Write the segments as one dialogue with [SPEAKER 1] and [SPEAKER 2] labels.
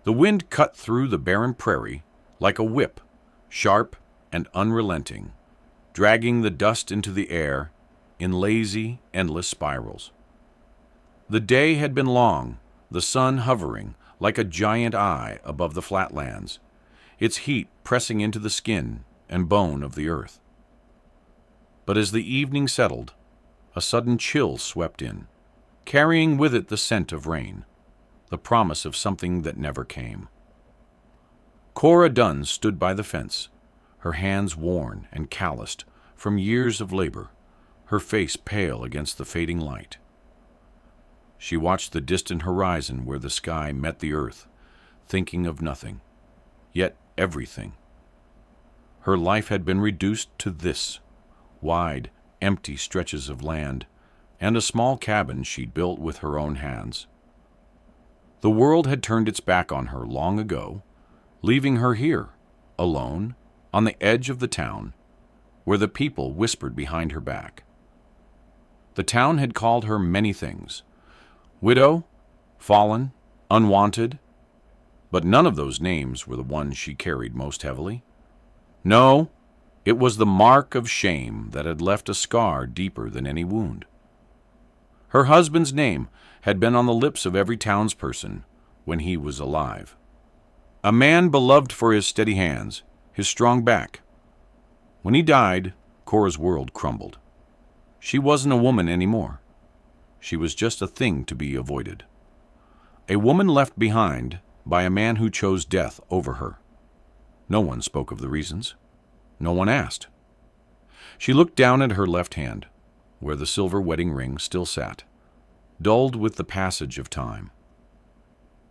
[SPEAKER 1] The wind cut through the barren prairie like a whip, sharp and unrelenting, dragging the dust into the air in lazy, endless spirals. The day had been long, the sun hovering like a giant eye above the flatlands, its heat pressing into the skin and bone of the earth. But as the evening settled, a sudden chill swept in, carrying with it the scent of rain, the promise of something that never came. Cora Dunn stood by the fence, her hands worn and calloused from years of labor, her face pale against the fading light. She watched the distant horizon where the sky met the earth, thinking of nothing, yet everything. Her life had been reduced to this: wide, empty stretches of land, and a small cabin she'd built with her own hands. The world had turned its back on her long ago, leaving her here, alone, on the edge of the town, where the people whispered behind her back. The town had called her many things: widow, fallen, unwanted, but none of those names were the ones she carried most heavily. No, it was the mark of shame that had left a scar deeper than any wound. Her husband's name had been on the lips of every townsperson when he was alive. A man beloved for his steady hands, his strong back. When he died, Cora's world crumbled. She wasn't a woman anymore. She was just a thing to be avoided. A woman left behind by a man who chose death over her. No one spoke of the reasons. No one asked. She looked down at her left hand, where the silver wedding ring still sat, dulled with the passage of time.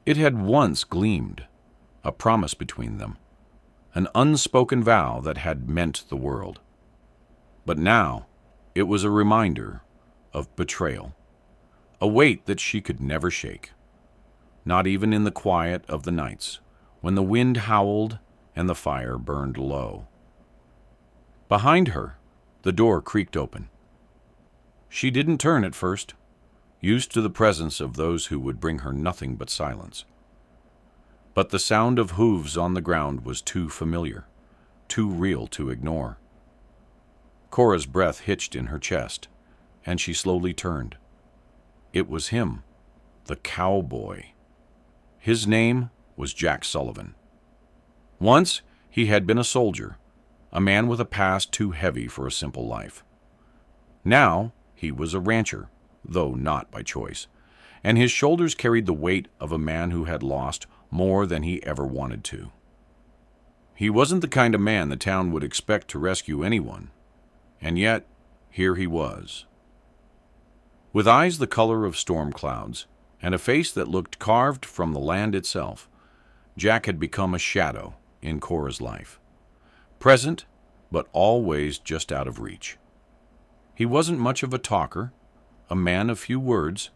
[SPEAKER 1] It had once gleamed, a promise between them, an unspoken vow that had meant the world. But now it was a reminder of betrayal, a weight that she could never shake, not even in the quiet of the nights, when the wind howled and the fire burned low. Behind her, the door creaked open. She didn't turn at first, used to the presence of those who would bring her nothing but silence. But the sound of hooves on the ground was too familiar, too real to ignore. Cora's breath hitched in her chest, and she slowly turned. It was him, the cowboy. His name was Jack Sullivan. Once he had been a soldier, a man with a past too heavy for a simple life. Now he was a rancher, though not by choice, and his shoulders carried the weight of a man who had lost more than he ever wanted to. He wasn't the kind of man the town would expect to rescue anyone, and yet here he was. With eyes the color of storm clouds, and a face that looked carved from the land itself, Jack had become a shadow in Cora's life. Present, but always just out of reach. He wasn't much of a talker, a man of few words,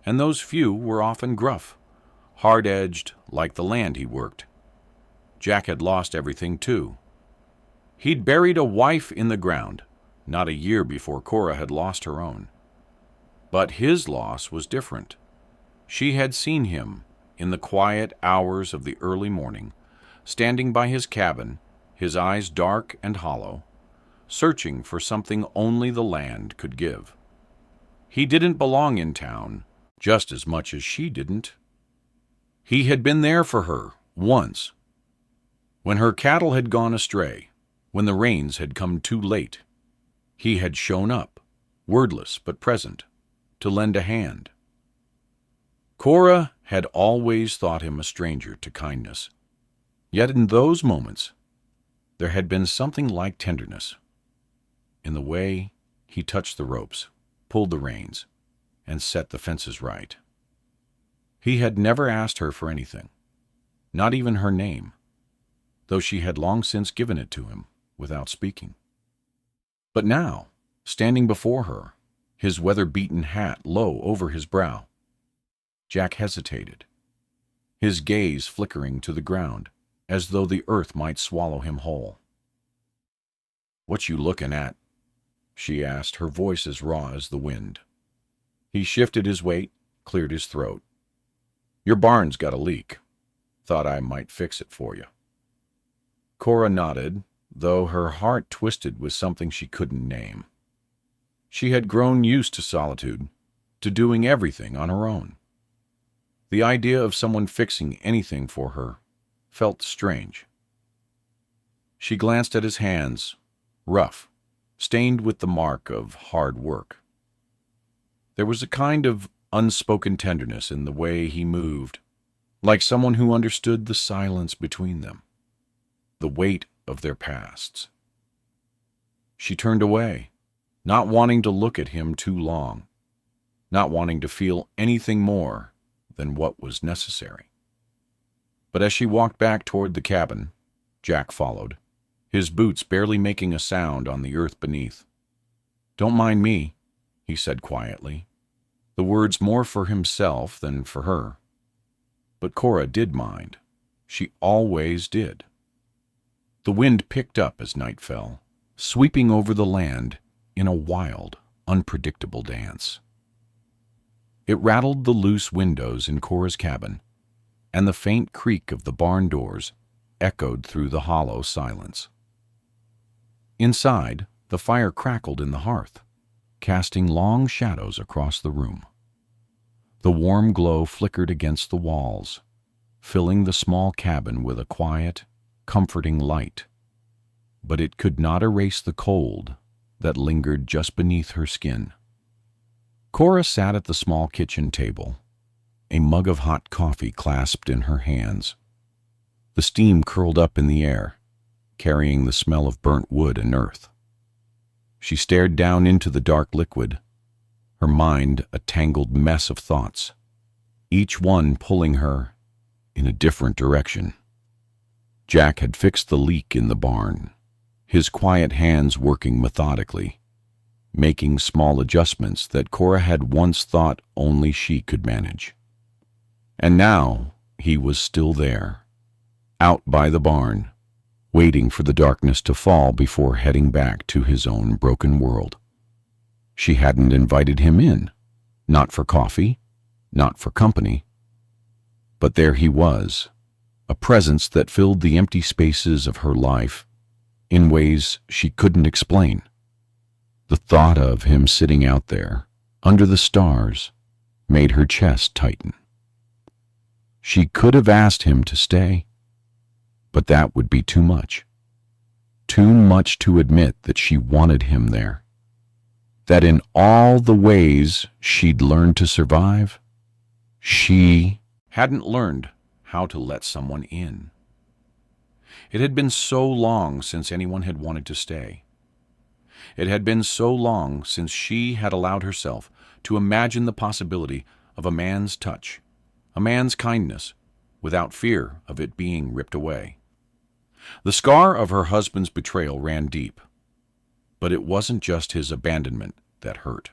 [SPEAKER 1] and those few were often gruff, hard-edged like the land he worked. Jack had lost everything, too. He'd buried a wife in the ground, not a year before Cora had lost her own. But his loss was different. She had seen him in the quiet hours of the early morning, standing by his cabin, his eyes dark and hollow, searching for something only the land could give. He didn't belong in town, just as much as she didn't. He had been there for her, once. When her cattle had gone astray, when the rains had come too late, he had shown up, wordless but present, to lend a hand. Cora had always thought him a stranger to kindness. Yet in those moments, there had been something like tenderness in the way he touched the ropes, pulled the reins, and set the fences right. He had never asked her for anything, not even her name, though she had long since given it to him without speaking. But now, standing before her, his weather-beaten hat low over his brow, Jack hesitated, his gaze flickering to the ground, as though the earth might swallow him whole. "What you looking at?" she asked, her voice as raw as the wind. He shifted his weight, cleared his throat. "Your barn's got a leak. Thought I might fix it for you." Cora nodded, though her heart twisted with something she couldn't name. She had grown used to solitude, to doing everything on her own. The idea of someone fixing anything for her felt strange. She glanced at his hands, rough, stained with the mark of hard work. There was a kind of unspoken tenderness in the way he moved, like someone who understood the silence between them, the weight of their pasts. She turned away, not wanting to look at him too long, not wanting to feel anything more than what was necessary. But as she walked back toward the cabin, Jack followed, his boots barely making a sound on the earth beneath. "Don't mind me," he said quietly, the words more for himself than for her. But Cora did mind. She always did. The wind picked up as night fell, sweeping over the land in a wild, unpredictable dance. It rattled the loose windows in Cora's cabin, and the faint creak of the barn doors echoed through the hollow silence. Inside, the fire crackled in the hearth, casting long shadows across the room. The warm glow flickered against the walls, filling the small cabin with a quiet, comforting light, but it could not erase the cold that lingered just beneath her skin. Cora sat at the small kitchen table, a mug of hot coffee clasped in her hands. The steam curled up in the air, carrying the smell of burnt wood and earth. She stared down into the dark liquid, her mind a tangled mess of thoughts, each one pulling her in a different direction. Jack had fixed the leak in the barn, his quiet hands working methodically, making small adjustments that Cora had once thought only she could manage. And now he was still there, out by the barn, waiting for the darkness to fall before heading back to his own broken world. She hadn't invited him in, not for coffee, not for company. But there he was, a presence that filled the empty spaces of her life in ways she couldn't explain. The thought of him sitting out there, under the stars, made her chest tighten. She could have asked him to stay, but that would be too much. Too much to admit that she wanted him there. That in all the ways she'd learned to survive, she hadn't learned how to let someone in. It had been so long since anyone had wanted to stay. It had been so long since she had allowed herself to imagine the possibility of a man's touch, a man's kindness, without fear of it being ripped away. The scar of her husband's betrayal ran deep, but it wasn't just his abandonment that hurt.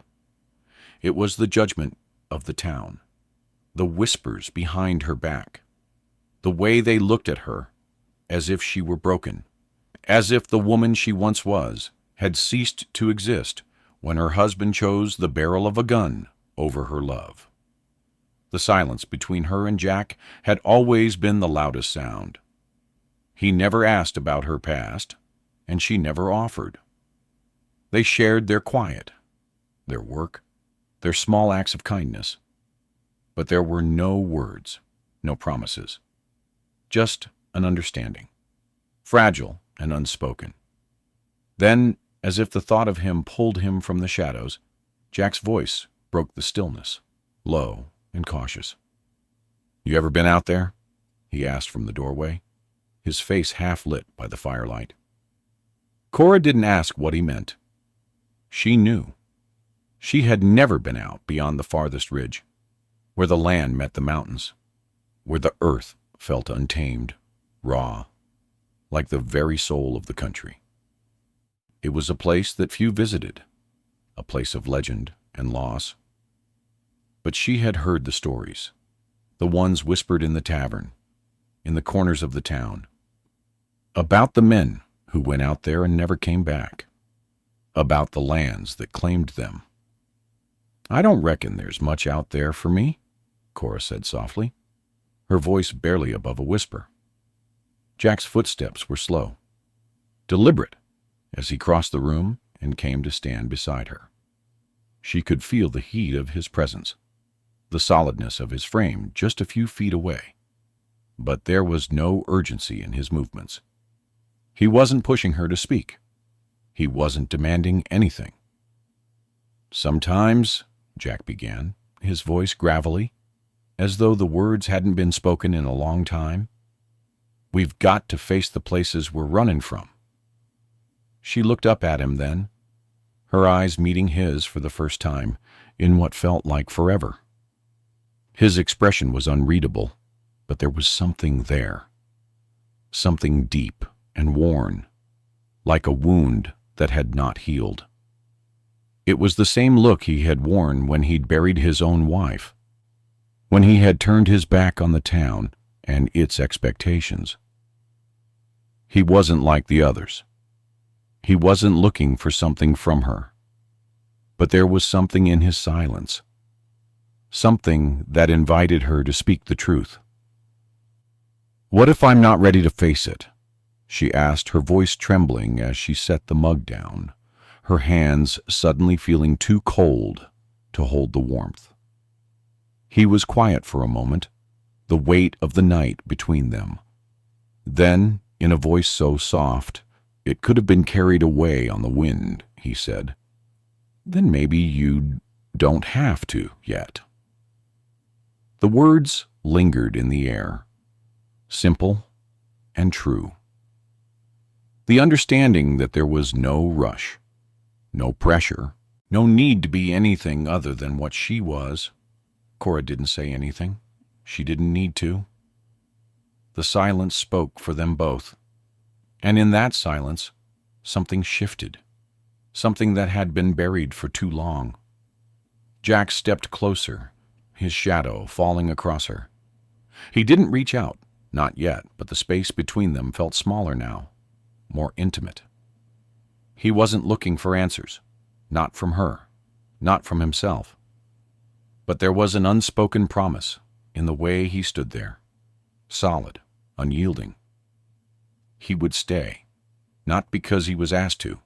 [SPEAKER 1] It was the judgment of the town, the whispers behind her back, the way they looked at her as if she were broken, as if the woman she once was had ceased to exist when her husband chose the barrel of a gun over her love. The silence between her and Jack had always been the loudest sound. He never asked about her past, and she never offered. They shared their quiet, their work, their small acts of kindness. But there were no words, no promises. Just an understanding, fragile and unspoken. Then, as if the thought of him pulled him from the shadows, Jack's voice broke the stillness, low and cautious. "You ever been out there?" he asked from the doorway, his face half lit by the firelight. Cora didn't ask what he meant. She knew. She had never been out beyond the farthest ridge, where the land met the mountains, where the earth felt untamed, raw, like the very soul of the country. It was a place that few visited, a place of legend and loss. But she had heard the stories, the ones whispered in the tavern, in the corners of the town, about the men who went out there and never came back, about the lands that claimed them. "I don't reckon there's much out there for me," Cora said softly. her voice barely above a whisper. Jack's footsteps were slow, deliberate, as he crossed the room and came to stand beside her. She could feel the heat of his presence, the solidness of his frame just a few feet away. But there was no urgency in his movements. He wasn't pushing her to speak. He wasn't demanding anything. "Sometimes," Jack began, his voice gravelly, as though the words hadn't been spoken in a long time, "we've got to face the places we're running from." She looked up at him then, her eyes meeting his for the first time in what felt like forever. His expression was unreadable, but there was something there. Something deep and worn, like a wound that had not healed. It was the same look he had worn when he'd buried his own wife, when he had turned his back on the town and its expectations. He wasn't like the others. He wasn't looking for something from her. But there was something in his silence, something that invited her to speak the truth. "What if I'm not ready to face it?" she asked, her voice trembling as she set the mug down, her hands suddenly feeling too cold to hold the warmth. He was quiet for a moment, the weight of the night between them. Then, in a voice so soft it could have been carried away on the wind, he said, "Then maybe you don't have to yet." The words lingered in the air, simple and true. The understanding that there was no rush, no pressure, no need to be anything other than what she was. Cora didn't say anything. She didn't need to. The silence spoke for them both. And in that silence, something shifted, something that had been buried for too long. Jack stepped closer, his shadow falling across her. He didn't reach out, not yet, but the space between them felt smaller now, more intimate. He wasn't looking for answers, not from her, not from himself. But there was an unspoken promise in the way he stood there, solid, unyielding. He would stay, not because he was asked to,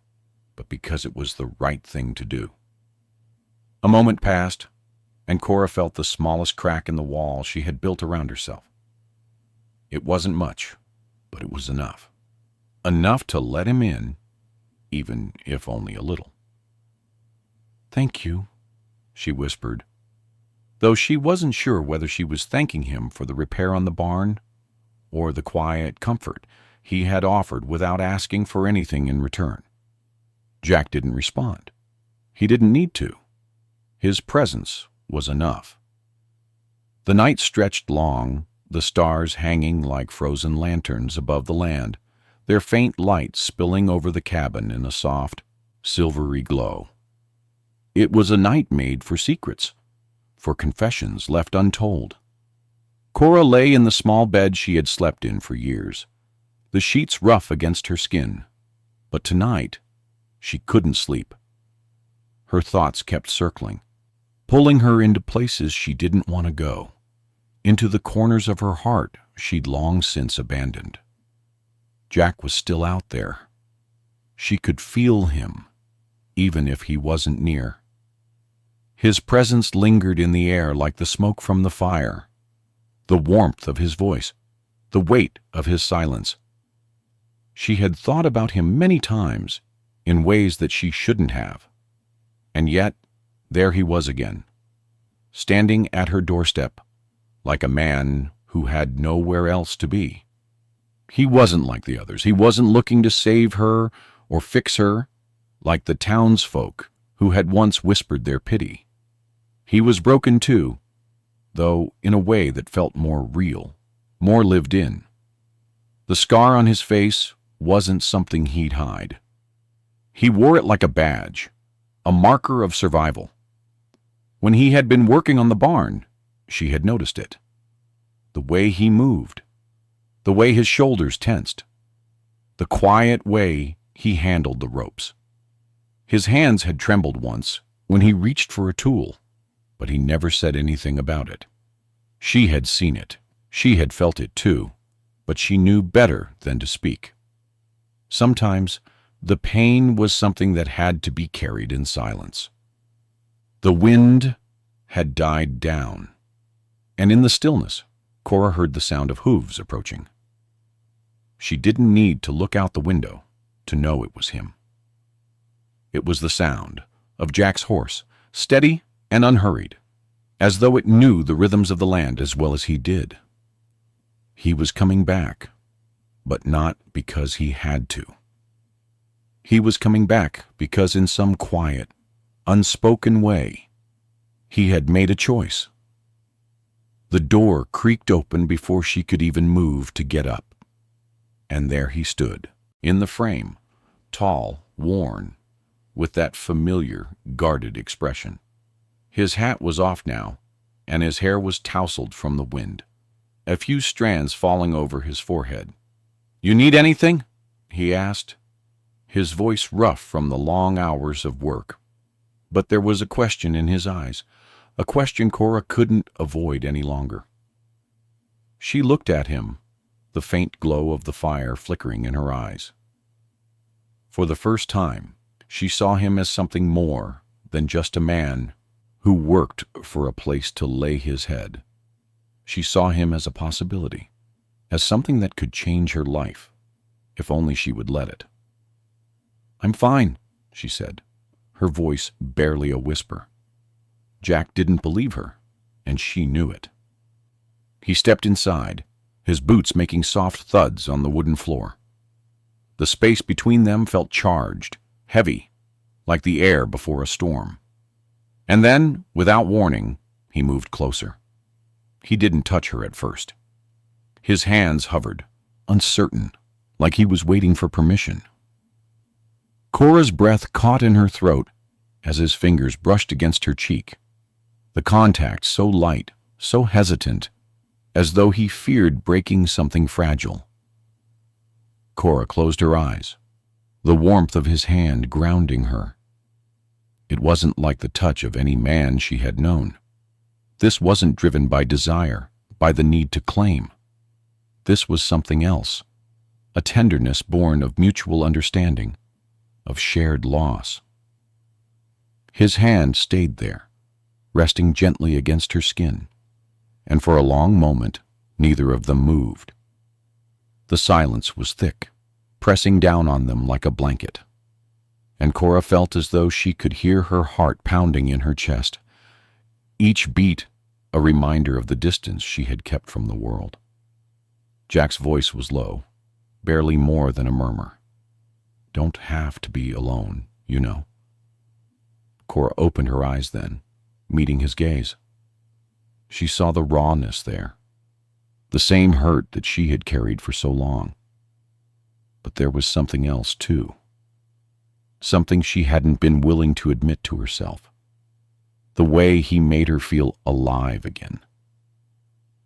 [SPEAKER 1] but because it was the right thing to do. A moment passed, and Cora felt the smallest crack in the wall she had built around herself. It wasn't much, but it was enough. Enough to let him in, even if only a little. "Thank you," she whispered, though she wasn't sure whether she was thanking him for the repair on the barn or the quiet comfort he had offered without asking for anything in return. Jack didn't respond. He didn't need to. His presence was enough. The night stretched long, the stars hanging like frozen lanterns above the land, their faint light spilling over the cabin in a soft, silvery glow. It was a night made for secrets, for confessions left untold. Cora lay in the small bed she had slept in for years, the sheets rough against her skin. But tonight, she couldn't sleep. Her thoughts kept circling, pulling her into places she didn't want to go, into the corners of her heart she'd long since abandoned. Jack was still out there. She could feel him, even if he wasn't near. His presence lingered in the air like the smoke from the fire, the warmth of his voice, the weight of his silence. She had thought about him many times, in ways that she shouldn't have. And yet, there he was again, standing at her doorstep, like a man who had nowhere else to be. He wasn't like the others. He wasn't looking to save her or fix her, like the townsfolk who had once whispered their pity. He was broken too, though in a way that felt more real, more lived in. The scar on his face wasn't something he'd hide. He wore it like a badge, a marker of survival. When he had been working on the barn, she had noticed it. The way he moved, the way his shoulders tensed, the quiet way he handled the ropes. His hands had trembled once when he reached for a tool, but he never said anything about it. She had seen it, She had felt it too, but she knew better than to speak. Sometimes the pain was something that had to be carried in silence. The wind had died down, and in the stillness, Cora heard the sound of hooves approaching. She didn't need to look out the window to know it was him. It was the sound of Jack's horse, steady and unhurried, as though it knew the rhythms of the land as well as he did. He was coming back, but not because he had to. He was coming back because in some quiet, unspoken way, he had made a choice. The door creaked open before she could even move to get up. And there he stood, in the frame, tall, worn, with that familiar, guarded expression. His hat was off now, and his hair was tousled from the wind, a few strands falling over his forehead. "You need anything?" he asked, his voice rough from the long hours of work. But there was a question in his eyes, a question Cora couldn't avoid any longer. She looked at him, the faint glow of the fire flickering in her eyes. For the first time, she saw him as something more than just a man who worked for a place to lay his head. She saw him as a possibility, as something that could change her life, if only she would let it. "I'm fine," she said, her voice barely a whisper. Jack didn't believe her, and she knew it. He stepped inside, his boots making soft thuds on the wooden floor. The space between them felt charged, heavy, like the air before a storm. And then, without warning, he moved closer. He didn't touch her at first. His hands hovered, uncertain, like he was waiting for permission. Cora's breath caught in her throat as his fingers brushed against her cheek, the contact so light, so hesitant, as though he feared breaking something fragile. Cora closed her eyes, the warmth of his hand grounding her. It wasn't like the touch of any man she had known. This wasn't driven by desire, by the need to claim. This was something else, a tenderness born of mutual understanding, of shared loss. His hand stayed there, resting gently against her skin, and for a long moment neither of them moved. The silence was thick, pressing down on them like a blanket, and Cora felt as though she could hear her heart pounding in her chest, each beat a reminder of the distance she had kept from the world. Jack's voice was low, barely more than a murmur. "Don't have to be alone, you know." Cora opened her eyes then, meeting his gaze. She saw the rawness there, the same hurt that she had carried for so long. But there was something else, too. Something she hadn't been willing to admit to herself. The way he made her feel alive again.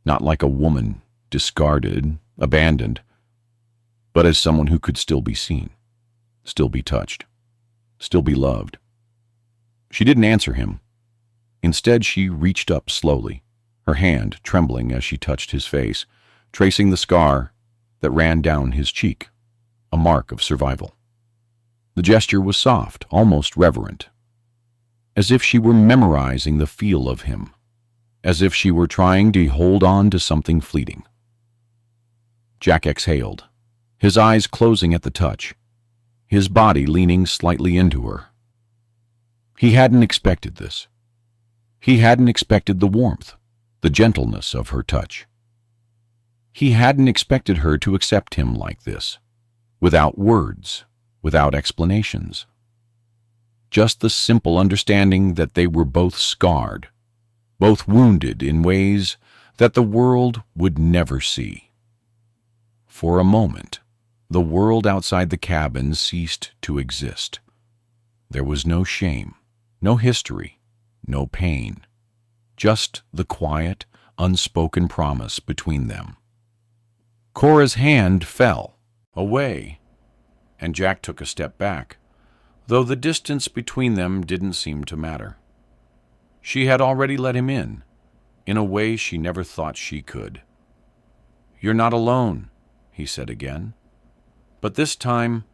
[SPEAKER 1] Not like a woman, discarded, abandoned, but as someone who could still be seen, still be touched, still be loved. She didn't answer him. Instead, she reached up slowly, her hand trembling as she touched his face, tracing the scar that ran down his cheek, a mark of survival. The gesture was soft, almost reverent, as if she were memorizing the feel of him, as if she were trying to hold on to something fleeting. Jack exhaled, his eyes closing at the touch, his body leaning slightly into her. He hadn't expected this. He hadn't expected the warmth, the gentleness of her touch. He hadn't expected her to accept him like this, without words, without explanations. Just the simple understanding that they were both scarred, both wounded in ways that the world would never see. For a moment, the world outside the cabin ceased to exist. There was no shame, no history, no pain, just the quiet, unspoken promise between them. Cora's hand fell away, and Jack took a step back, though the distance between them didn't seem to matter. She had already let him in a way she never thought she could. "You're not alone," he said again. But this time,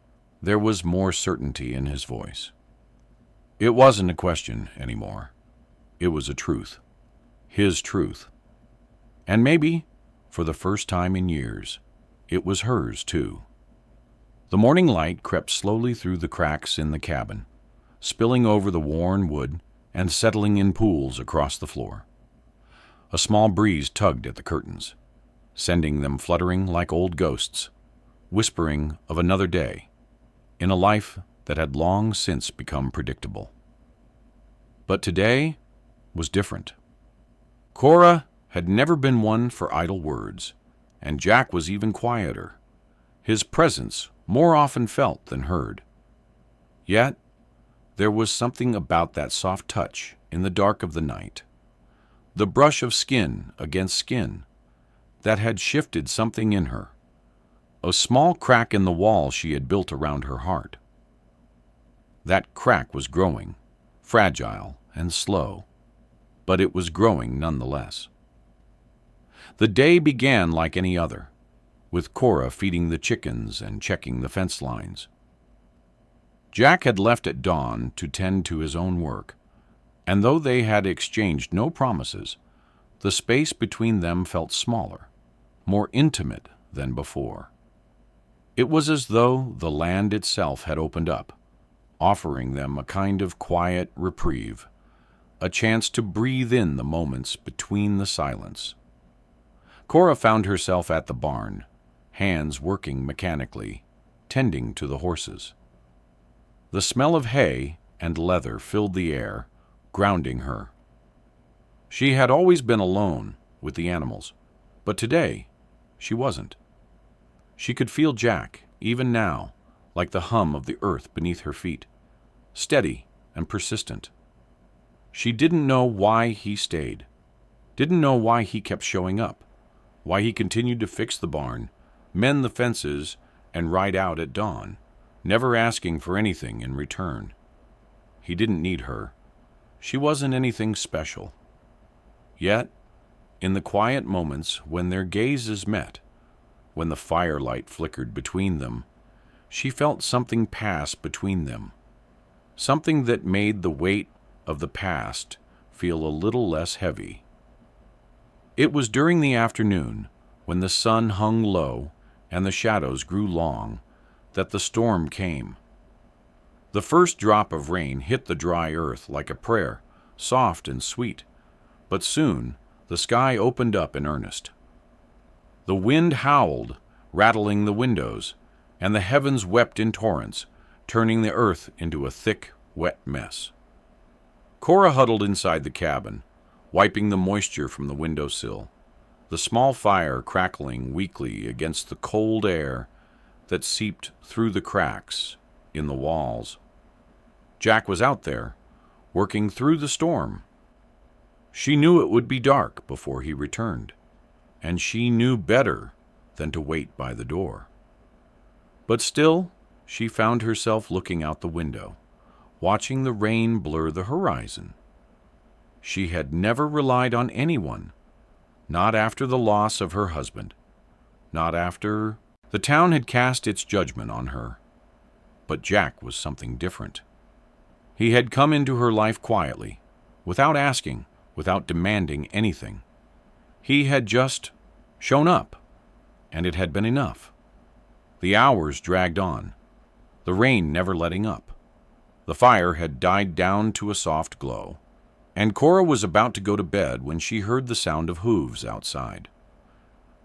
[SPEAKER 1] there was more certainty in his voice. It wasn't a question anymore. It was a truth. His truth. And maybe, for the first time in years, it was hers too. The morning light crept slowly through the cracks in the cabin, spilling over the worn wood and settling in pools across the floor. A small breeze tugged at the curtains, sending them fluttering like old ghosts, whispering of another day, in a life that had long since become predictable. But today was different. Cora had never been one for idle words, and Jack was even quieter, his presence more often felt than heard. Yet, there was something about that soft touch in the dark of the night, the brush of skin against skin, that had shifted something in her, a small crack in the wall she had built around her heart. That crack was growing, fragile and slow, but it was growing nonetheless. The day began like any other, with Cora feeding the chickens and checking the fence lines. Jack had left at dawn to tend to his own work, and though they had exchanged no promises, the space between them felt smaller, more intimate than before. It was as though the land itself had opened up, offering them a kind of quiet reprieve, a chance to breathe in the moments between the silence. Cora found herself at the barn, hands working mechanically, tending to the horses. The smell of hay and leather filled the air, grounding her. She had always been alone with the animals, but today she wasn't. She could feel Jack, even now, like the hum of the earth beneath her feet, steady and persistent. She didn't know why he stayed, didn't know why he kept showing up, why he continued to fix the barn, mend the fences, and ride out at dawn, never asking for anything in return. He didn't need her. She wasn't anything special. Yet, in the quiet moments when their gazes met, when the firelight flickered between them, she felt something pass between them, something that made the weight of the past feel a little less heavy. It was during the afternoon, when the sun hung low and the shadows grew long, that the storm came. The first drop of rain hit the dry earth like a prayer, soft and sweet, but soon the sky opened up in earnest. The wind howled, rattling the windows, and the heavens wept in torrents, turning the earth into a thick, wet mess. Cora huddled inside the cabin, wiping the moisture from the windowsill, the small fire crackling weakly against the cold air that seeped through the cracks in the walls. Jack was out there, working through the storm. She knew it would be dark before he returned, and she knew better than to wait by the door. But still, she found herself looking out the window, watching the rain blur the horizon. She had never relied on anyone, not after the loss of her husband, not after the town had cast its judgment on her. But Jack was something different. He had come into her life quietly, without asking, without demanding anything. He had just shown up, and it had been enough. The hours dragged on, the rain never letting up. The fire had died down to a soft glow, and Cora was about to go to bed when she heard the sound of hooves outside.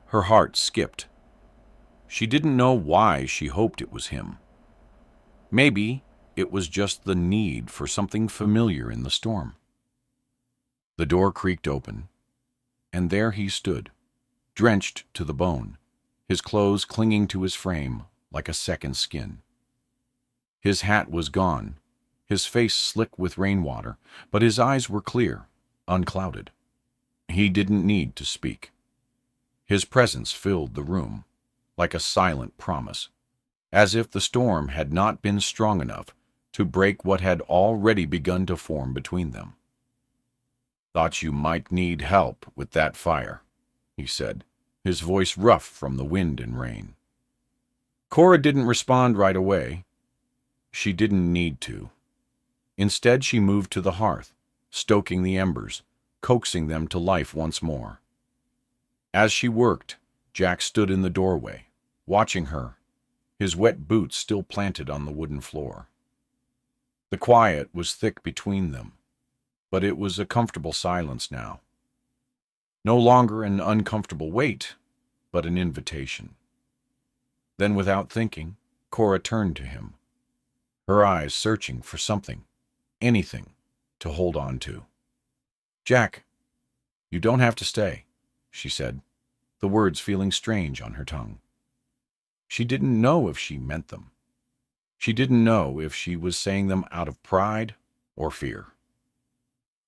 [SPEAKER 1] Her heart skipped. She didn't know why she hoped it was him. Maybe it was just the need for something familiar in the storm. The door creaked open, and there he stood, drenched to the bone, his clothes clinging to his frame like a second skin. His hat was gone, his face slick with rainwater, but his eyes were clear, unclouded. He didn't need to speak. His presence filled the room, like a silent promise, as if the storm had not been strong enough to break what had already begun to form between them. "Thought you might need help with that fire," he said, his voice rough from the wind and rain. Cora didn't respond right away. She didn't need to. Instead, she moved to the hearth, stoking the embers, coaxing them to life once more. As she worked, Jack stood in the doorway, watching her, his wet boots still planted on the wooden floor. The quiet was thick between them, but it was a comfortable silence now. No longer an uncomfortable wait, but an invitation. Then, without thinking, Cora turned to him, her eyes searching for something, anything, to hold on to. "Jack, you don't have to stay," she said, the words feeling strange on her tongue. She didn't know if she meant them. She didn't know if she was saying them out of pride or fear.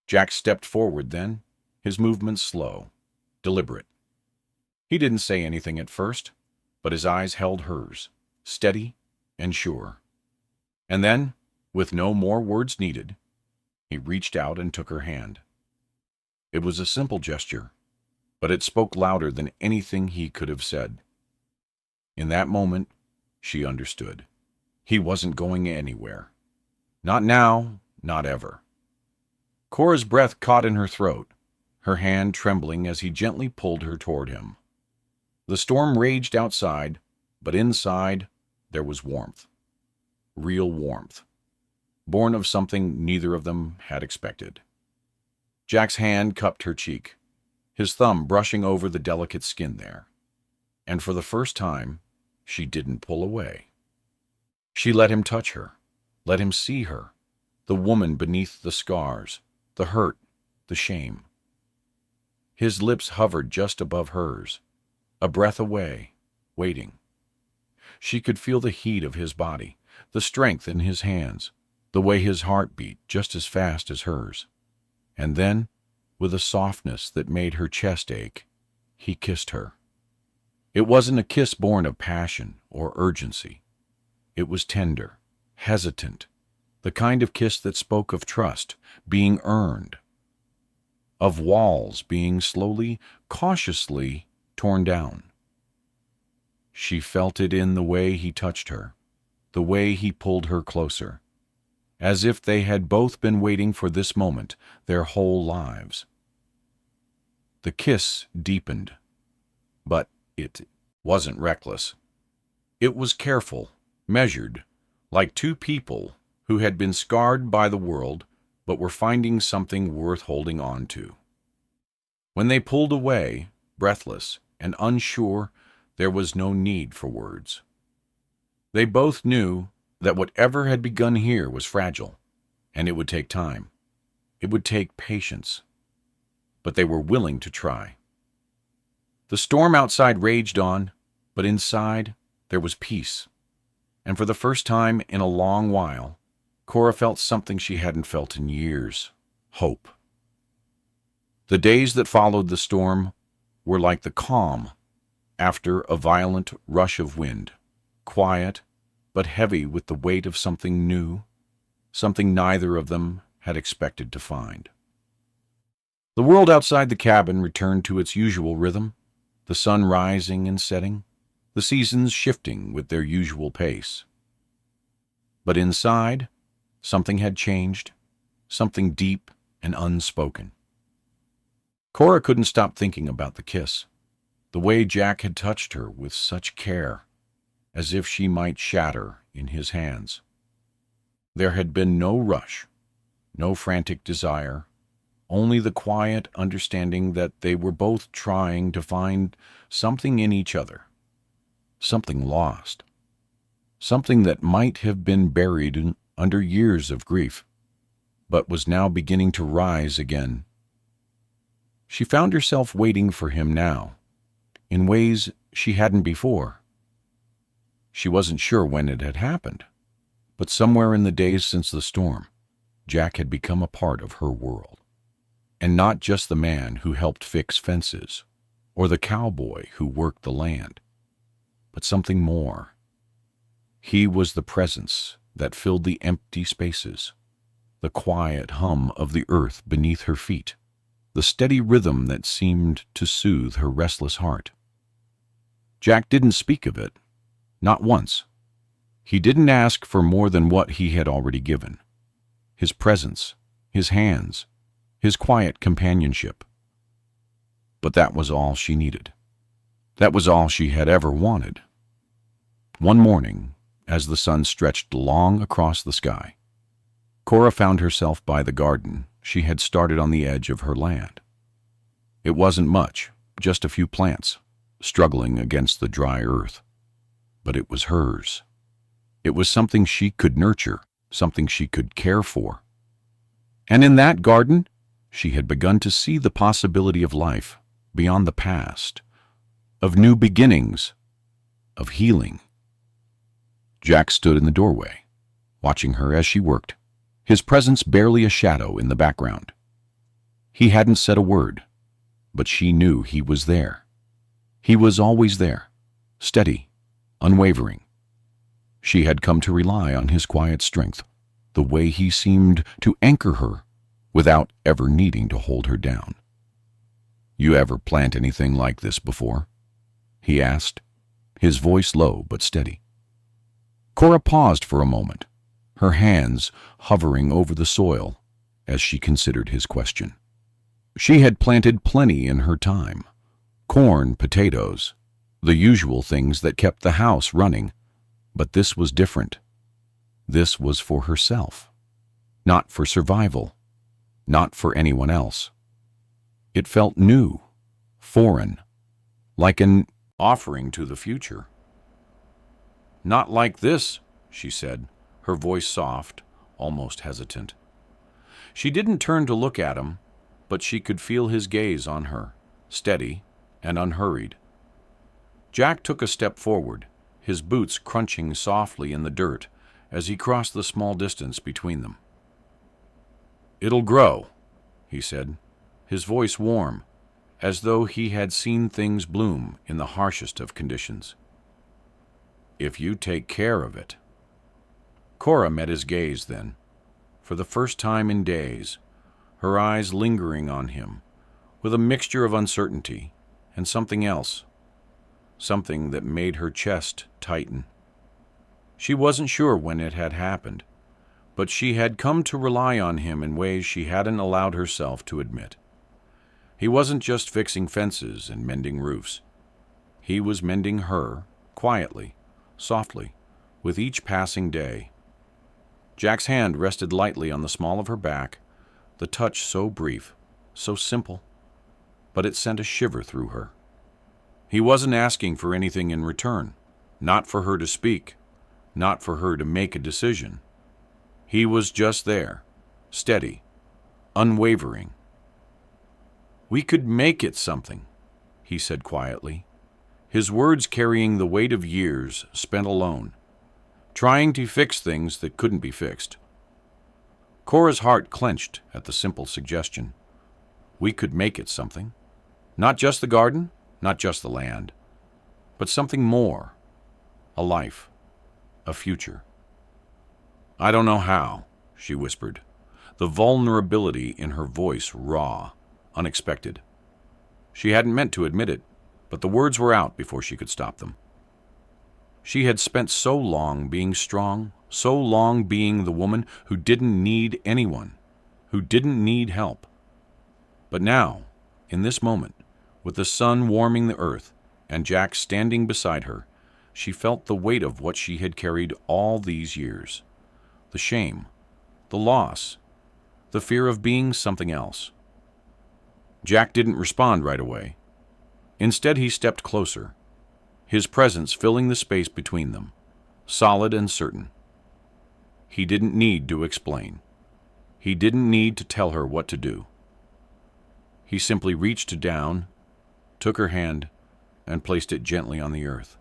[SPEAKER 1] Jack stepped forward then, his movements slow, deliberate. He didn't say anything at first, but his eyes held hers, steady and sure. And then, with no more words needed, he reached out and took her hand. It was a simple gesture, but it spoke louder than anything he could have said. In that moment, she understood. He wasn't going anywhere. Not now, not ever. Cora's breath caught in her throat, her hand trembling as he gently pulled her toward him. The storm raged outside, but inside there was warmth. Real warmth, born of something neither of them had expected. Jack's hand cupped her cheek, his thumb brushing over the delicate skin there. And for the first time, she didn't pull away. She let him touch her, let him see her, the woman beneath the scars, the hurt, the shame. His lips hovered just above hers, a breath away, waiting. She could feel the heat of his body, the strength in his hands, the way his heart beat just as fast as hers. And then, with a softness that made her chest ache, he kissed her. It wasn't a kiss born of passion or urgency. It was tender, hesitant, the kind of kiss that spoke of trust being earned, of walls being slowly, cautiously torn down. She felt it in the way he touched her, the way he pulled her closer, as if they had both been waiting for this moment their whole lives. The kiss deepened, but it wasn't reckless. It was careful, measured, like two people who had been scarred by the world but were finding something worth holding on to. When they pulled away, breathless and unsure, there was no need for words. They both knew that whatever had begun here was fragile, and it would take time. It would take patience. But they were willing to try. The storm outside raged on, but inside there was peace. And for the first time in a long while, Cora felt something she hadn't felt in years: hope. The days that followed the storm were like the calm after a violent rush of wind, quiet but heavy with the weight of something new, something neither of them had expected to find. The world outside the cabin returned to its usual rhythm, the sun rising and setting, the seasons shifting with their usual pace. But inside, something had changed, something deep and unspoken. Cora couldn't stop thinking about the kiss, the way Jack had touched her with such care, as if she might shatter in his hands. There had been no rush, no frantic desire, only the quiet understanding that they were both trying to find something in each other, something lost, something that might have been buried under years of grief, but was now beginning to rise again. She found herself waiting for him now, in ways she hadn't before. She wasn't sure when it had happened, but somewhere in the days since the storm, Jack had become a part of her world. And not just the man who helped fix fences, or the cowboy who worked the land, but something more. He was the presence that filled the empty spaces, the quiet hum of the earth beneath her feet, the steady rhythm that seemed to soothe her restless heart. Jack didn't speak of it, not once. He didn't ask for more than what he had already given. His presence, his hands, his quiet companionship. But that was all she needed. That was all she had ever wanted. One morning, as the sun stretched long across the sky, Cora found herself by the garden she had started on the edge of her land. It wasn't much, just a few plants, struggling against the dry earth. But it was hers. It was something she could nurture, something she could care for. And in that garden, she had begun to see the possibility of life beyond the past, of new beginnings, of healing. Jack stood in the doorway, watching her as she worked, his presence barely a shadow in the background. He hadn't said a word, but she knew he was there. He was always there, steady, unwavering. She had come to rely on his quiet strength, the way he seemed to anchor her without ever needing to hold her down. "You ever plant anything like this before?" he asked, his voice low but steady. Cora paused for a moment, her hands hovering over the soil as she considered his question. She had planted plenty in her time. Corn, potatoes, the usual things that kept the house running. But this was different. This was for herself, not for survival, not for anyone else. It felt new, foreign, like an offering to the future. "Not like this," she said, her voice soft, almost hesitant. She didn't turn to look at him, but she could feel his gaze on her, steady and unhurried. Jack took a step forward, his boots crunching softly in the dirt as he crossed the small distance between them. "It'll grow," he said, his voice warm, as though he had seen things bloom in the harshest of conditions. "If you take care of it." Cora met his gaze then, for the first time in days, her eyes lingering on him, with a mixture of uncertainty and something else, something that made her chest tighten. She wasn't sure when it had happened, but she had come to rely on him in ways she hadn't allowed herself to admit. He wasn't just fixing fences and mending roofs. He was mending her, quietly, softly, with each passing day. Jack's hand rested lightly on the small of her back, the touch so brief, so simple, but it sent a shiver through her. He wasn't asking for anything in return, not for her to speak, not for her to make a decision. He was just there, steady, unwavering. "We could make it something," he said quietly, his words carrying the weight of years spent alone, trying to fix things that couldn't be fixed. Cora's heart clenched at the simple suggestion. We could make it something. Not just the garden, not just the land, but something more. A life, a future. "I don't know how," she whispered, the vulnerability in her voice raw, unexpected. She hadn't meant to admit it, but the words were out before she could stop them. She had spent so long being strong, so long being the woman who didn't need anyone, who didn't need help. But now, in this moment, with the sun warming the earth and Jack standing beside her, she felt the weight of what she had carried all these years. The shame, the loss, the fear of being something else. Jack didn't respond right away. Instead, he stepped closer, his presence filling the space between them, solid and certain. He didn't need to explain. He didn't need to tell her what to do. He simply reached down, took her hand, and placed it gently on the earth.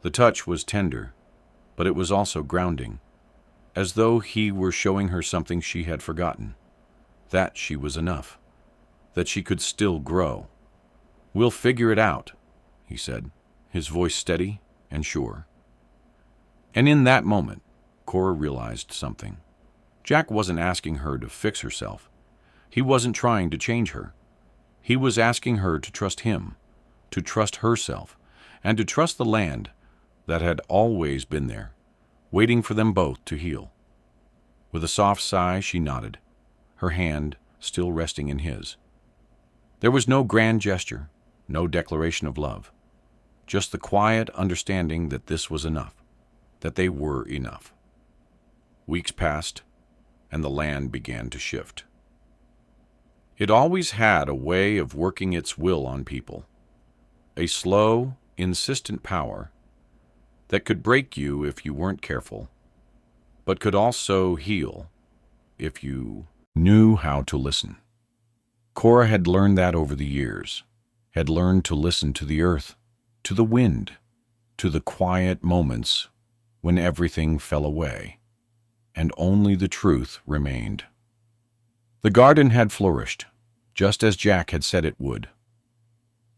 [SPEAKER 1] The touch was tender, but it was also grounding, as though he were showing her something she had forgotten, that she was enough, that she could still grow. "We'll figure it out," he said, his voice steady and sure. And in that moment, Cora realized something. Jack wasn't asking her to fix herself. He wasn't trying to change her. He was asking her to trust him, to trust herself, and to trust the land that had always been there, waiting for them both to heal. With a soft sigh, she nodded, her hand still resting in his. There was no grand gesture, no declaration of love, just the quiet understanding that this was enough, that they were enough. Weeks passed, and the land began to shift. It always had a way of working its will on people, a slow, insistent power that could break you if you weren't careful, but could also heal if you knew how to listen. Cora had learned that over the years, had learned to listen to the earth, to the wind, to the quiet moments when everything fell away, and only the truth remained. The garden had flourished, just as Jack had said it would.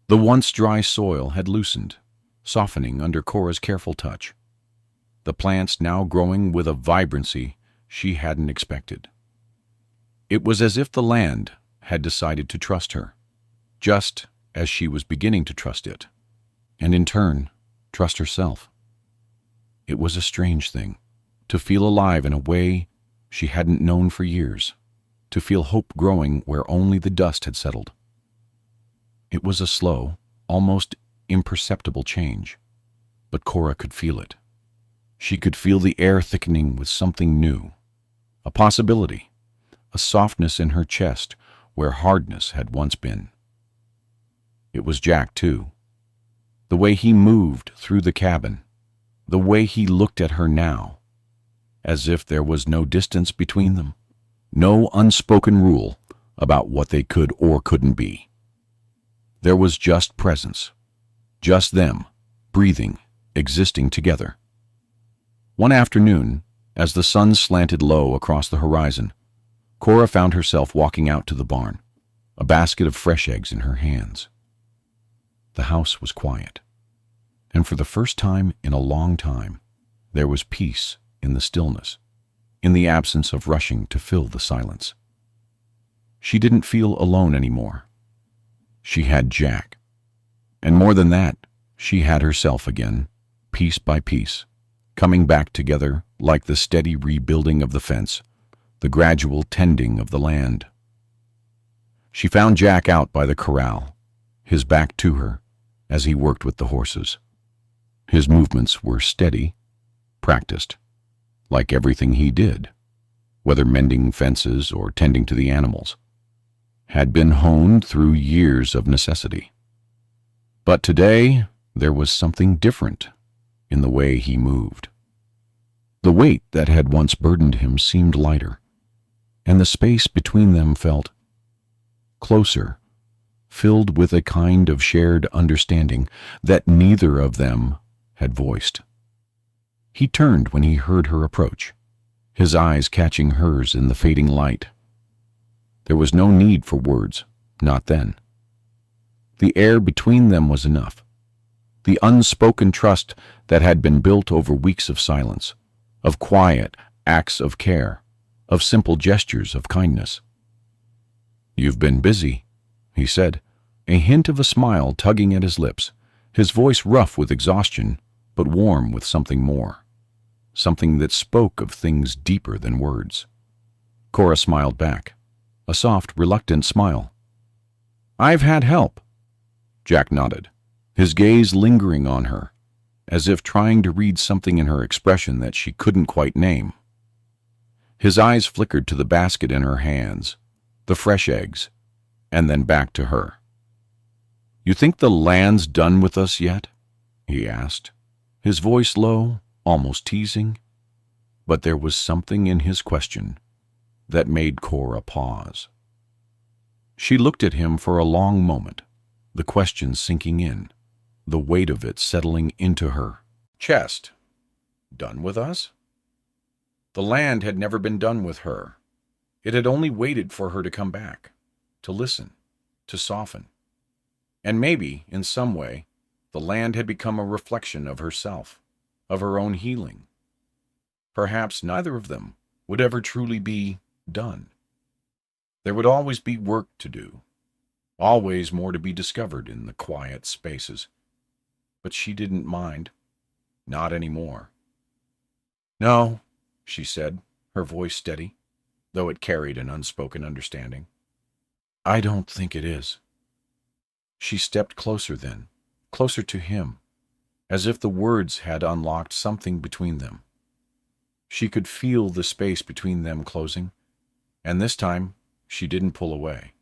[SPEAKER 1] The once dry soil had loosened, softening under Cora's careful touch, the plants now growing with a vibrancy she hadn't expected. It was as if the land had decided to trust her, just as she was beginning to trust it, and in turn, trust herself. It was a strange thing, to feel alive in a way she hadn't known for years, to feel hope growing where only the dust had settled. It was a slow, almost imperceptible change, but Cora could feel it. She could feel the air thickening with something new, a possibility, a softness in her chest where hardness had once been. It was Jack, too. The way he moved through the cabin, the way he looked at her now, as if there was no distance between them, no unspoken rule about what they could or couldn't be. There was just presence, just them, breathing, existing together. One afternoon, as the sun slanted low across the horizon, Cora found herself walking out to the barn, a basket of fresh eggs in her hands. The house was quiet, and for the first time in a long time, there was peace in the stillness, in the absence of rushing to fill the silence. She didn't feel alone anymore. She had Jack, and more than that, she had herself again, piece by piece, coming back together like the steady rebuilding of the fence, the gradual tending of the land. She found Jack out by the corral, his back to her, as he worked with the horses. His movements were steady, practiced, like everything he did, whether mending fences or tending to the animals, had been honed through years of necessity. But today, there was something different in the way he moved. The weight that had once burdened him seemed lighter, and the space between them felt closer, filled with a kind of shared understanding that neither of them had voiced. He turned when he heard her approach, his eyes catching hers in the fading light. There was no need for words, not then. The air between them was enough, the unspoken trust that had been built over weeks of silence, of quiet acts of care, of simple gestures of kindness. "You've been busy," he said, a hint of a smile tugging at his lips, his voice rough with exhaustion, but warm with something more, something that spoke of things deeper than words. Cora smiled back, a soft, reluctant smile. "I've had help." Jack nodded, his gaze lingering on her, as if trying to read something in her expression that she couldn't quite name. His eyes flickered to the basket in her hands, the fresh eggs, and then back to her. "You think the land's done with us yet?" he asked, his voice low, almost teasing, but there was something in his question that made Cora pause. She looked at him for a long moment, the question sinking in, the weight of it settling into her chest. Done with us? The land had never been done with her. It had only waited for her to come back, to listen, to soften. And maybe, in some way, the land had become a reflection of herself, of her own healing. Perhaps neither of them would ever truly be done. There would always be work to do, always more to be discovered in the quiet spaces. but she didn't mind. Not anymore. "No," she said, her voice steady, though it carried an unspoken understanding. "I don't think it is." She stepped closer then, closer to him, as if the words had unlocked something between them. She could feel the space between them closing, and this time she didn't pull away.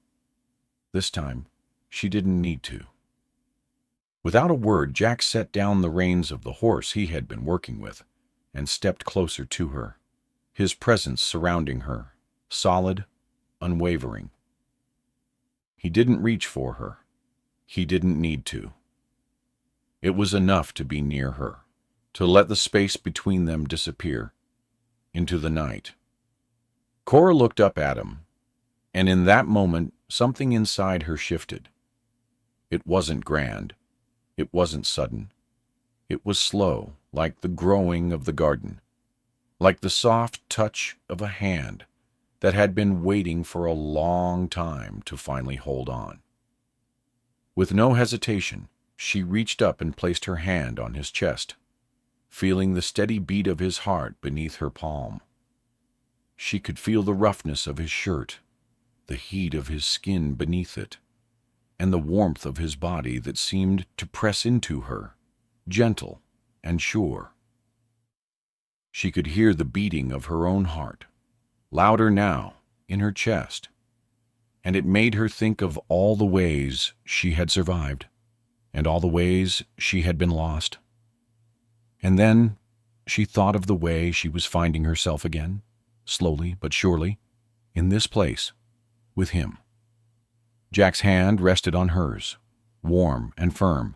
[SPEAKER 1] This time she didn't need to. Without a word, Jack set down the reins of the horse he had been working with and stepped closer to her, his presence surrounding her, solid, unwavering. He didn't reach for her. He didn't need to. It was enough to be near her, to let the space between them disappear into the night. Cora looked up at him, and in that moment something inside her shifted. It wasn't grand. It wasn't sudden. It was slow, like the growing of the garden, like the soft touch of a hand that had been waiting for a long time to finally hold on. With no hesitation, she reached up and placed her hand on his chest, feeling the steady beat of his heart beneath her palm. She could feel the roughness of his shirt, the heat of his skin beneath it, and the warmth of his body that seemed to press into her, gentle and sure. She could hear the beating of her own heart, louder now, in her chest, and it made her think of all the ways she had survived, and all the ways she had been lost. And then she thought of the way she was finding herself again, slowly but surely, in this place, with him. Jack's hand rested on hers, warm and firm.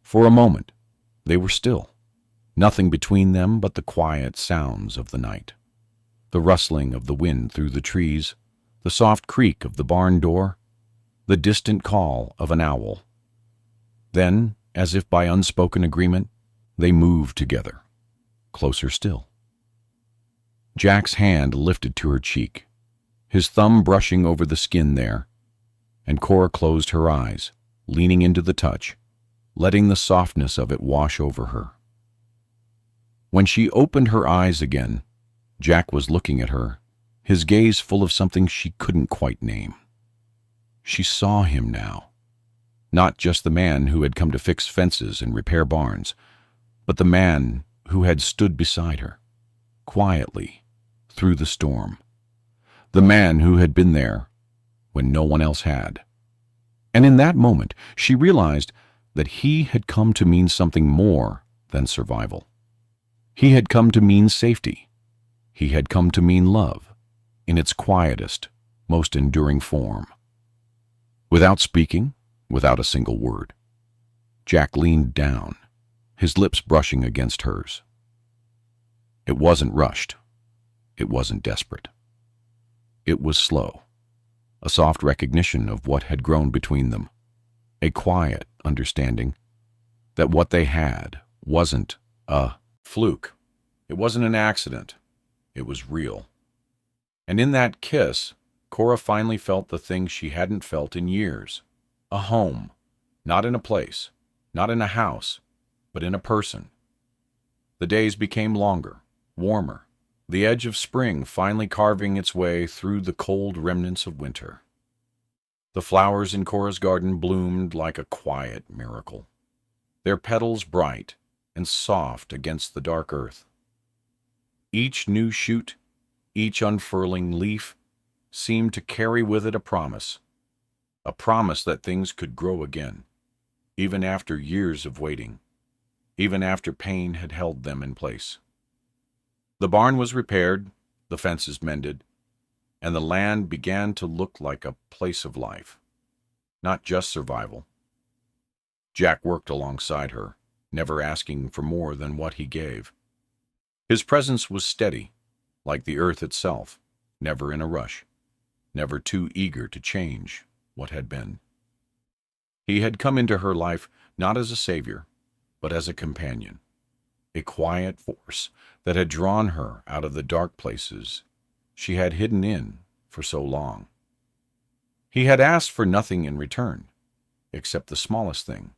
[SPEAKER 1] For a moment, they were still, nothing between them but the quiet sounds of the night, the rustling of the wind through the trees, the soft creak of the barn door, the distant call of an owl. Then, as if by unspoken agreement, they moved together, closer still. Jack's hand lifted to her cheek, his thumb brushing over the skin there, and Cora closed her eyes, leaning into the touch, letting the softness of it wash over her. When she opened her eyes again, Jack was looking at her, his gaze full of something she couldn't quite name. She saw him now, not just the man who had come to fix fences and repair barns, but the man who had stood beside her, quietly, through the storm, the man who had been there when no one else had. And in that moment, she realized that he had come to mean something more than survival. He had come to mean safety. He had come to mean love, in its quietest, most enduring form. Without speaking, without a single word, Jack leaned down, his lips brushing against hers. It wasn't rushed. It wasn't desperate. It was slow, a soft recognition of what had grown between them, a quiet understanding that what they had wasn't a fluke. It wasn't an accident. It was real. And in that kiss, Cora finally felt the thing she hadn't felt in years. A home, not in a place, not in a house, but in a person. The days became longer, warmer, the edge of spring finally carving its way through the cold remnants of winter. The flowers in Cora's garden bloomed like a quiet miracle, their petals bright and soft against the dark earth. Each new shoot, each unfurling leaf, seemed to carry with it a promise that things could grow again, even after years of waiting, even after pain had held them in place. The barn was repaired, the fences mended, and the land began to look like a place of life, not just survival. Jack worked alongside her, never asking for more than what he gave. His presence was steady, like the earth itself, never in a rush, never too eager to change what had been. He had come into her life not as a savior, but as a companion, a quiet force that had drawn her out of the dark places she had hidden in for so long. He had asked for nothing in return, except the smallest thing,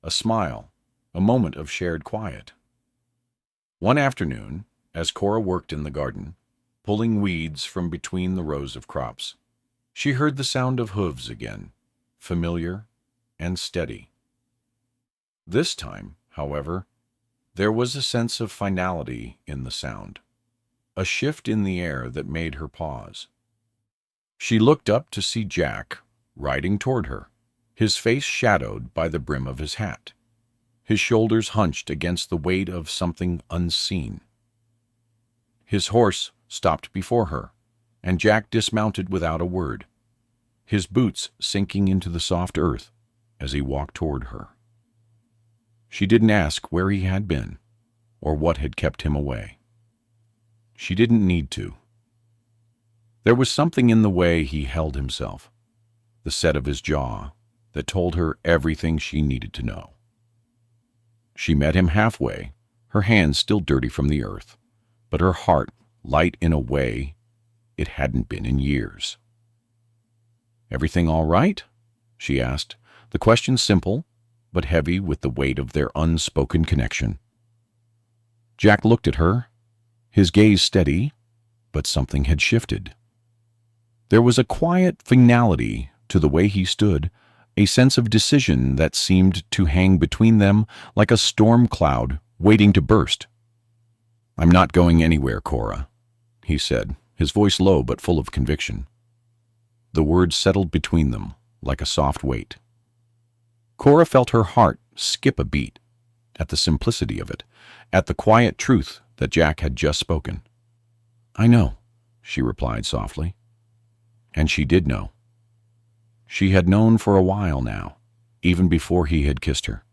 [SPEAKER 1] a smile a moment of shared quiet. One afternoon, as Cora worked in the garden, pulling weeds from between the rows of crops, she heard the sound of hooves again, familiar and steady. This time, however, there was a sense of finality in the sound, a shift in the air that made her pause. She looked up to see Jack riding toward her, his face shadowed by the brim of his hat, his shoulders hunched against the weight of something unseen. His horse stopped before her, and Jack dismounted without a word, his boots sinking into the soft earth as he walked toward her. She didn't ask where he had been or what had kept him away. She didn't need to. There was something in the way he held himself, the set of his jaw, that told her everything she needed to know. She met him halfway, her hands still dirty from the earth, but her heart light in a way it hadn't been in years. "Everything all right?" she asked, the question simple, but heavy with the weight of their unspoken connection. Jack looked at her, his gaze steady, but something had shifted. There was a quiet finality to the way he stood, a sense of decision that seemed to hang between them like a storm cloud waiting to burst. "I'm not going anywhere, Cora," he said, his voice low but full of conviction. The words settled between them like a soft weight. Cora felt her heart skip a beat at the simplicity of it, at the quiet truth that Jack had just spoken. "I know," she replied softly. And she did know. She had known for a while now, even before he had kissed her,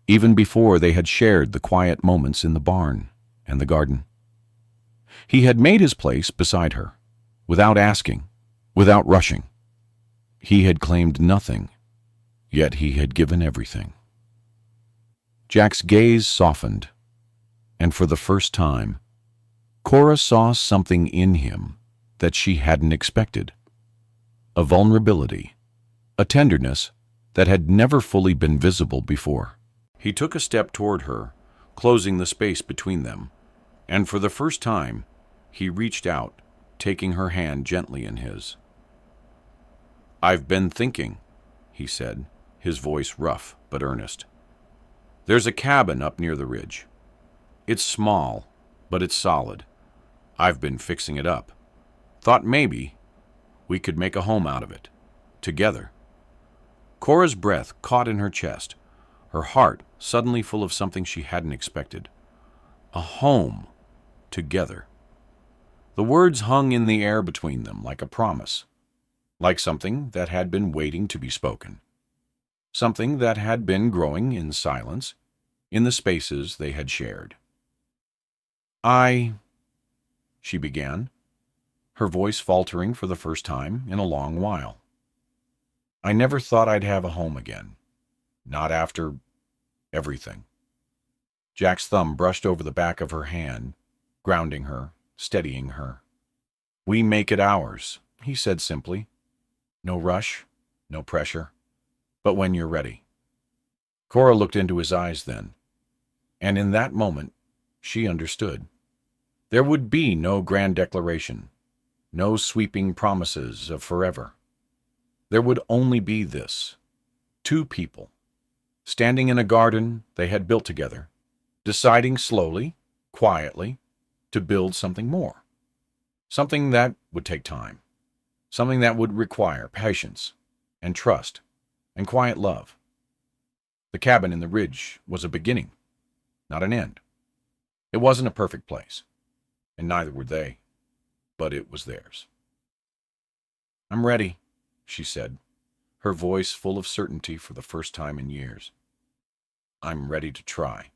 [SPEAKER 1] even before they had shared the quiet moments in the barn and the garden. He had made his place beside her, without asking, without rushing. He had claimed nothing, yet he had given everything. Jack's gaze softened, and for the first time, Cora saw something in him that she hadn't expected. A vulnerability, a tenderness that had never fully been visible before. He took a step toward her, closing the space between them, and for the first time, he reached out, taking her hand gently in his. "I've been thinking," he said, his voice rough but earnest. "There's a cabin up near the ridge. It's small, but it's solid. I've been fixing it up. Thought maybe we could make a home out of it, together." Cora's breath caught in her chest, her heart suddenly full of something she hadn't expected. A home, together. The words hung in the air between them like a promise, like something that had been waiting to be spoken, something that had been growing in silence, in the spaces they had shared. She began, her voice faltering for the first time in a long while. "I never thought I'd have a home again. Not after everything." Jack's thumb brushed over the back of her hand, grounding her, steadying her. "We make it ours," he said simply. "No rush, no pressure, but when you're ready." Cora looked into his eyes then, and in that moment she understood. There would be no grand declaration, no sweeping promises of forever. There would only be this: two people, standing in a garden they had built together, deciding slowly, quietly, to build something more. Something that would take time. Something that would require patience and trust and quiet love. The cabin in the ridge was a beginning, not an end. It wasn't a perfect place, and neither were they, but it was theirs. "I'm ready," she said, her voice full of certainty for the first time in years. "I'm ready to try."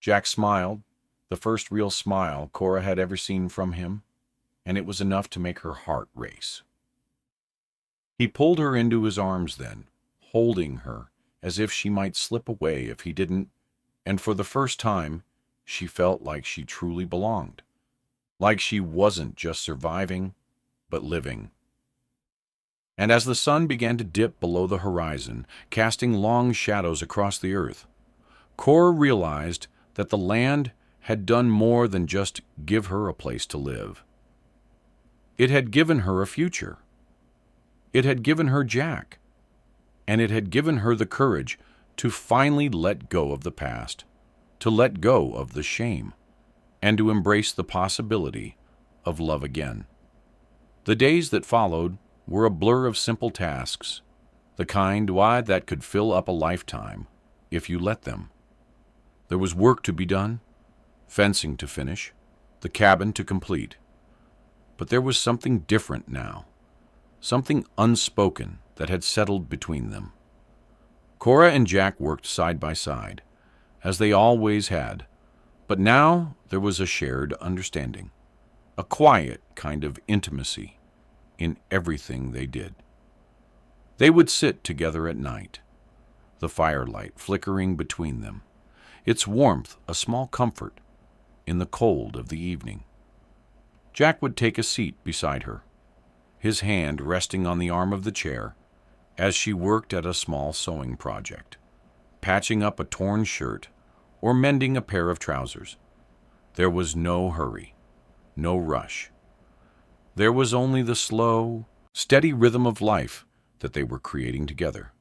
[SPEAKER 1] Jack smiled, the first real smile Cora had ever seen from him, and it was enough to make her heart race. He pulled her into his arms then, holding her as if she might slip away if he didn't, and for the first time she felt like she truly belonged, like she wasn't just surviving, but living. And as the sun began to dip below the horizon, casting long shadows across the earth, Cora realized that the land had done more than just give her a place to live. It had given her a future. It had given her Jack, and it had given her the courage to finally let go of the past, to let go of the shame, and to embrace the possibility of love again. The days that followed were a blur of simple tasks, the kind that could fill up a lifetime if you let them. There was work to be done, fencing to finish, the cabin to complete. But there was something different now, something unspoken that had settled between them. Cora and Jack worked side by side, as they always had, but now there was a shared understanding, a quiet kind of intimacy in everything they did. They would sit together at night, the firelight flickering between them, its warmth a small comfort in the cold of the evening. Jack would take a seat beside her, his hand resting on the arm of the chair as she worked at a small sewing project, patching up a torn shirt or mending a pair of trousers. There was no hurry, no rush. There was only the slow, steady rhythm of life that they were creating together.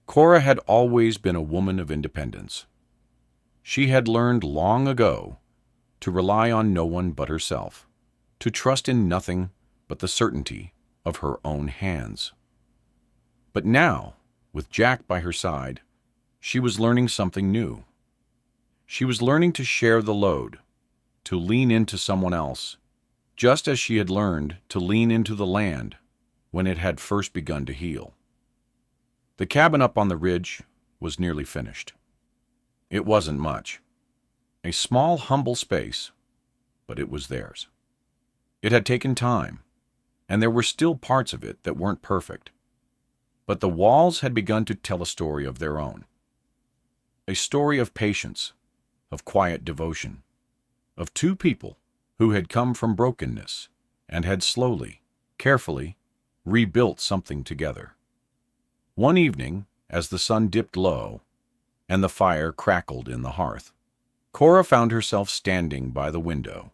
[SPEAKER 1] Cora had always been a woman of independence. She had learned long ago to rely on no one but herself, to trust in nothing but the certainty of her own hands. But now, with Jack by her side, she was learning something new. She was learning to share the load, to lean into someone else, just as she had learned to lean into the land when it had first begun to heal. The cabin up on the ridge was nearly finished. It wasn't much. A small, humble space, but it was theirs. It had taken time, and there were still parts of it that weren't perfect. But the walls had begun to tell a story of their own. A story of patience, of quiet devotion, of two people who had come from brokenness and had slowly, carefully rebuilt something together. One evening, as the sun dipped low and the fire crackled in the hearth, Cora found herself standing by the window,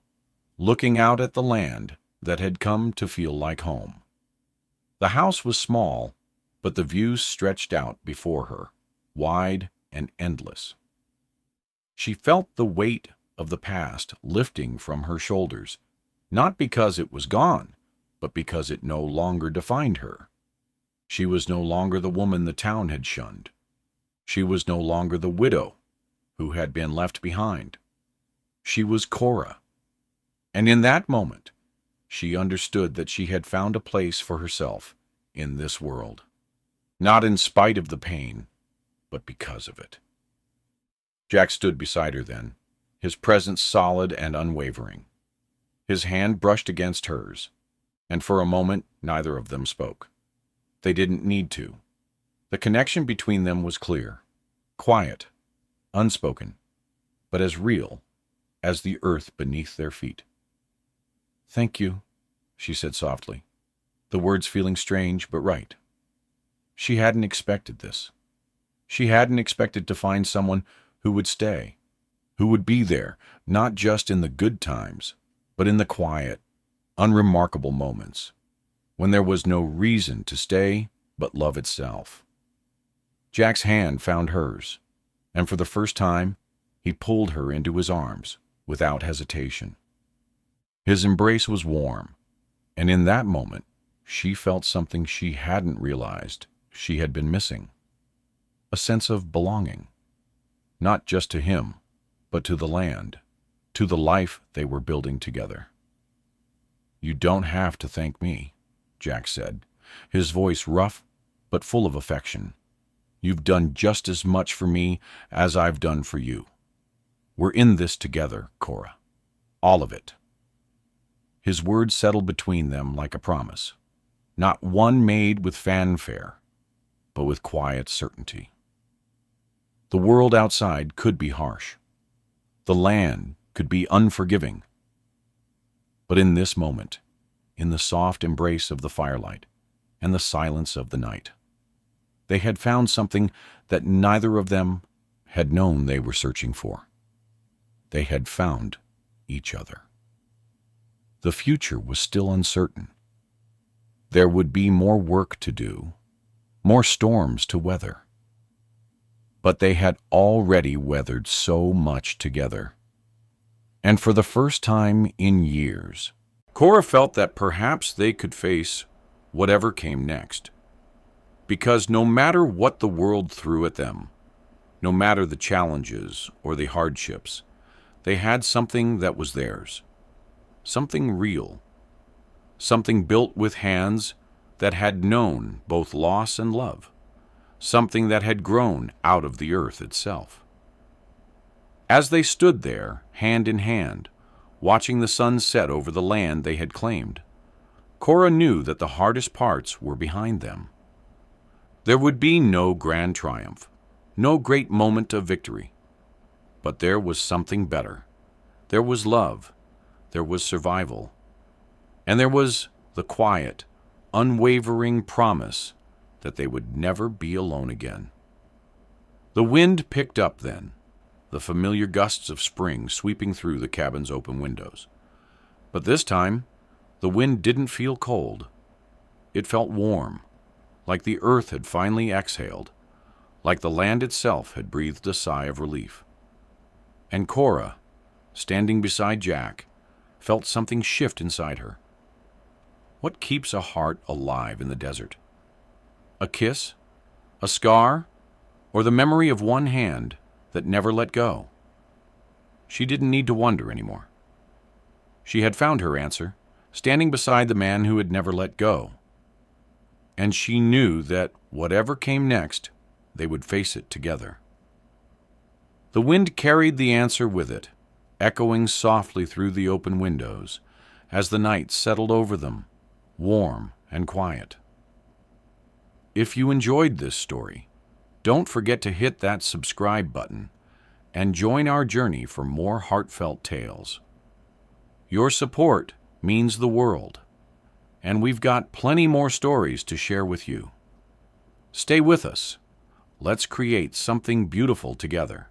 [SPEAKER 1] looking out at the land that had come to feel like home. The house was small, but the view stretched out before her, wide and endless. She felt the weight of the past lifting from her shoulders, not because it was gone, but because it no longer defined her. She was no longer the woman the town had shunned. She was no longer the widow who had been left behind. She was Cora. And in that moment, she understood that she had found a place for herself in this world, not in spite of the pain, but because of it. Jack stood beside her then, his presence solid and unwavering. His hand brushed against hers, and for a moment neither of them spoke. They didn't need to. The connection between them was clear, quiet, unspoken, but as real as the earth beneath their feet. "Thank you," she said softly, the words feeling strange but right. She hadn't expected this. She hadn't expected to find someone who would stay, who would be there, not just in the good times, but in the quiet, unremarkable moments, when there was no reason to stay but love itself. Jack's hand found hers, and for the first time, he pulled her into his arms without hesitation. His embrace was warm, and in that moment, she felt something she hadn't realized she had been missing. A sense of belonging, not just to him, but to the land, to the life they were building together. "You don't have to thank me," Jack said, his voice rough but full of affection. "You've done just as much for me as I've done for you. We're in this together, Cora. All of it." His words settled between them like a promise, not one made with fanfare, but with quiet certainty. The world outside could be harsh. The land could be unforgiving. But in this moment, in the soft embrace of the firelight and the silence of the night, they had found something that neither of them had known they were searching for. They had found each other. The future was still uncertain. There would be more work to do, more storms to weather. But they had already weathered so much together. And for the first time in years, Cora felt that perhaps they could face whatever came next. Because no matter what the world threw at them, no matter the challenges or the hardships, they had something that was theirs, something real, something built with hands that had known both loss and love, something that had grown out of the earth itself. As they stood there, hand in hand, watching the sun set over the land they had claimed, Cora knew that the hardest parts were behind them. There would be no grand triumph, no great moment of victory. But there was something better. There was love, there was survival, and there was the quiet, unwavering promise that they would never be alone again. The wind picked up then, the familiar gusts of spring sweeping through the cabin's open windows. But this time, the wind didn't feel cold. It felt warm, like the earth had finally exhaled, like the land itself had breathed a sigh of relief. And Cora, standing beside Jack, felt something shift inside her. What keeps a heart alive in the desert? A kiss? A scar? Or the memory of one hand that never let go? She didn't need to wonder anymore. She had found her answer, standing beside the man who had never let go. And she knew that whatever came next, they would face it together. The wind carried the answer with it, echoing softly through the open windows as the night settled over them, warm and quiet. If you enjoyed this story, don't forget to hit that subscribe button and join our journey for more heartfelt tales. Your support means the world, and we've got plenty more stories to share with you. Stay with us. Let's create something beautiful together.